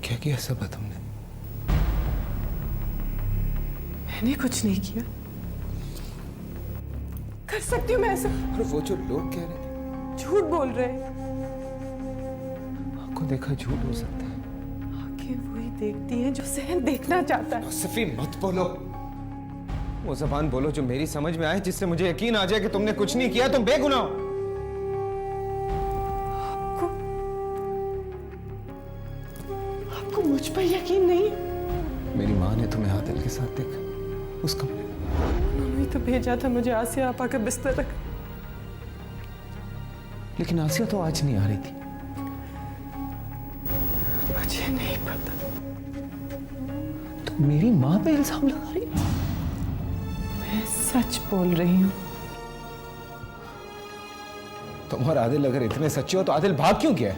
क्या किया सब तुमने? मैंने कुछ नहीं किया। कर सकती हूँ मैं ऐसा? और वो जो लोग कह रहे थे, झूठ बोल रहे हैं। आंखों देखा झूठ हो सकता है। आंखें वही देखती हैं जो ज़हन देखना चाहता है। सफी मत बोलो। वो ज़बान बोलो जो मेरी समझ में आए, जिससे मुझे यकीन आ जाए कि तुमने कुछ नहीं किया, तुम बेगुनाह हो। आपको मुझ पर यकीन नहीं है? मेरी माँ ने तुम्हें आदिल के साथ देखा उस कमरे में। उन्होंने तो भेजा था मुझे आसिया आपा का बिस्तर रख। लेकिन आसिया तो आज नहीं आ रही थी। मुझे नहीं पता। तो मेरी माँ पे इल्जाम लगा रही है? मैं सच बोल रही हूँ। तुम और आदिल अगर इतने सच्चे हो तो आदिल भाग क्यों गया?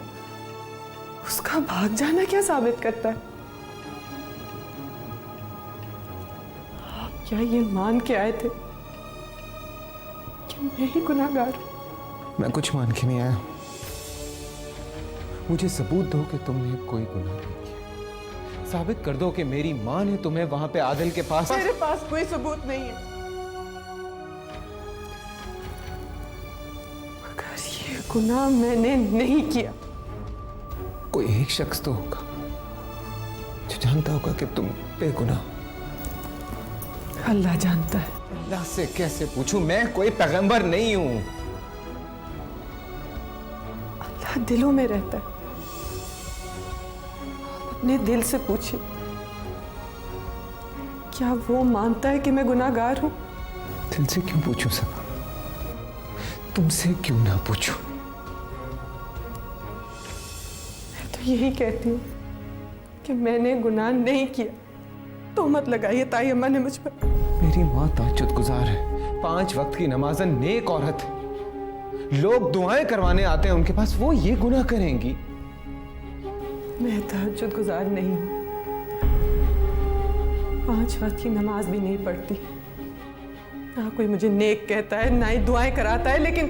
उसका भाग जाना क्या साबित करता है? आप क्या ये मान के आए थे कि मैं ही गुनाहगार हूं? मैं कुछ मान के नहीं आया। मुझे सबूत दो कि तुमने कोई गुनाह नहीं किया। साबित कर दो कि मेरी माँ ने तुम्हें वहां पे आदिल के पास। मेरे पास कोई सबूत नहीं है। मगर ये गुनाह मैंने नहीं किया। कोई एक शख्स तो होगा जो जानता होगा कि तुम बेगुनाह हो। अल्लाह जानता है। अल्लाह से कैसे पूछूं? मैं कोई पैगंबर नहीं हूं। अल्लाह दिलों में रहता है। आप अपने दिल से पूछिए, क्या वो मानता है कि मैं गुनाहगार हूं? दिल से क्यों पूछूं सब? तुमसे क्यों ना पूछूं? मैं तो यही कहती हूँ कि मैंने गुनाह नहीं किया। तोहमत लगाई है ताई अम्मा ने मुझ पर। मेरी माँ तहज्जुद गुजार है, 5 वक्त की नमाज़न, नेक औरत है। लोग दुआएं करवाने आते हैं उनके पास, वो ये गुनाह करेंगी? मैं तहज्जुद गुजार नहीं हूँ। 5 वक्त की नमाज भी नहीं पढ़ती। ना कोई मुझे नेक कहता है, ना ही दुआएं कराता है, लेकिन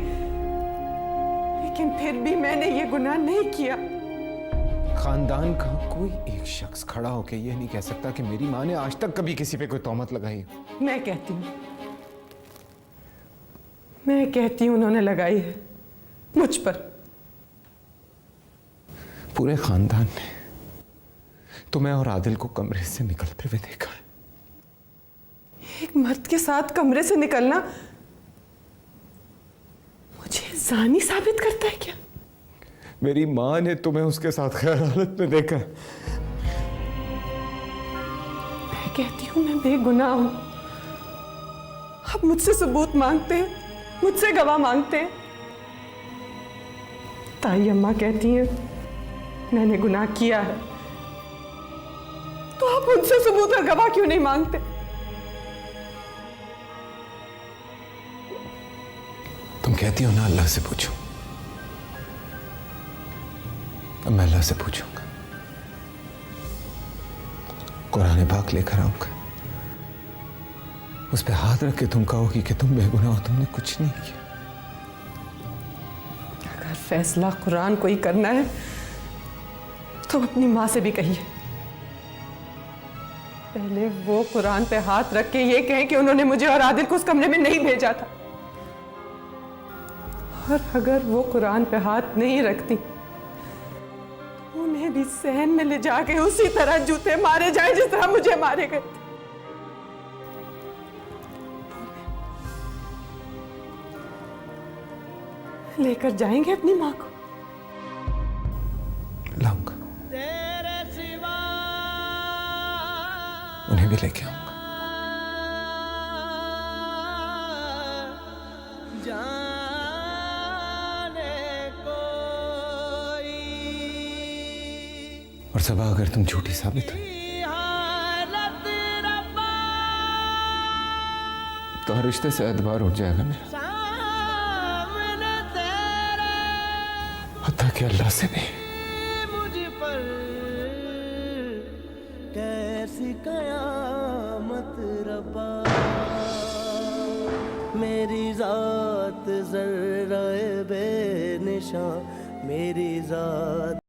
फिर भी मैंने ये गुनाह नहीं किया। खानदान का कोई एक शख्स खड़ा होकर यह नहीं कह सकता कि मेरी माँ ने आज तक कभी किसी पे कोई तोहमत लगाई। मैं कहती हूँ उन्होंने लगाई है मुझ पर। पूरे खानदान ने तुम्हें और आदिल को कमरे से निकलते हुए देखा है। एक मर्द के साथ कमरे से निकलना मुझे जानी साबित करता है क्या? मेरी माँ ने तुम्हें उसके साथ खैर हालत में देखा है। मैं कहती हूँ मैं बेगुनाह हूं। आप मुझसे सबूत मांगते हैं, मुझसे गवाह मांगते हैं। ताई अम्मा कहती हैं मैंने गुनाह किया है, तो आप उनसे सबूत और गवाह क्यों नहीं मांगते? तुम कहती हो ना अल्लाह से पूछो। अब मैं अल्लाह से पूछूंगा। कुरान पाक लेकर आऊंगा, उस पे हाथ रख के तुम कहोगी कि तुम बेगुनाह हो, तुमने कुछ नहीं किया। अगर फैसला कुरान को ही करना है तो अपनी माँ से भी कहिए। पहले वो कुरान पे हाथ रख के ये कहें कि उन्होंने मुझे और आदिल को उस कमरे में नहीं भेजा था। और अगर वो कुरान पे हाथ नहीं रखती, उन्हें भी सहन में ले जाके उसी तरह जूते मारे जाए जिस तरह मुझे मारे गए थे। लेकर जाएंगे अपनी माँ को? लाऊंगा, उन्हें भी लेके आऊंगा। और सबा अगर तुम झूठी साबित हुई तो हर रिश्ते से एतबार उठ जाएगा मेरा, हत्ता कि अल्लाह से भी। मुझ पर कैसी कयामत रब्बा, मेरी जात जर्रा बेनिशान, मेरी जात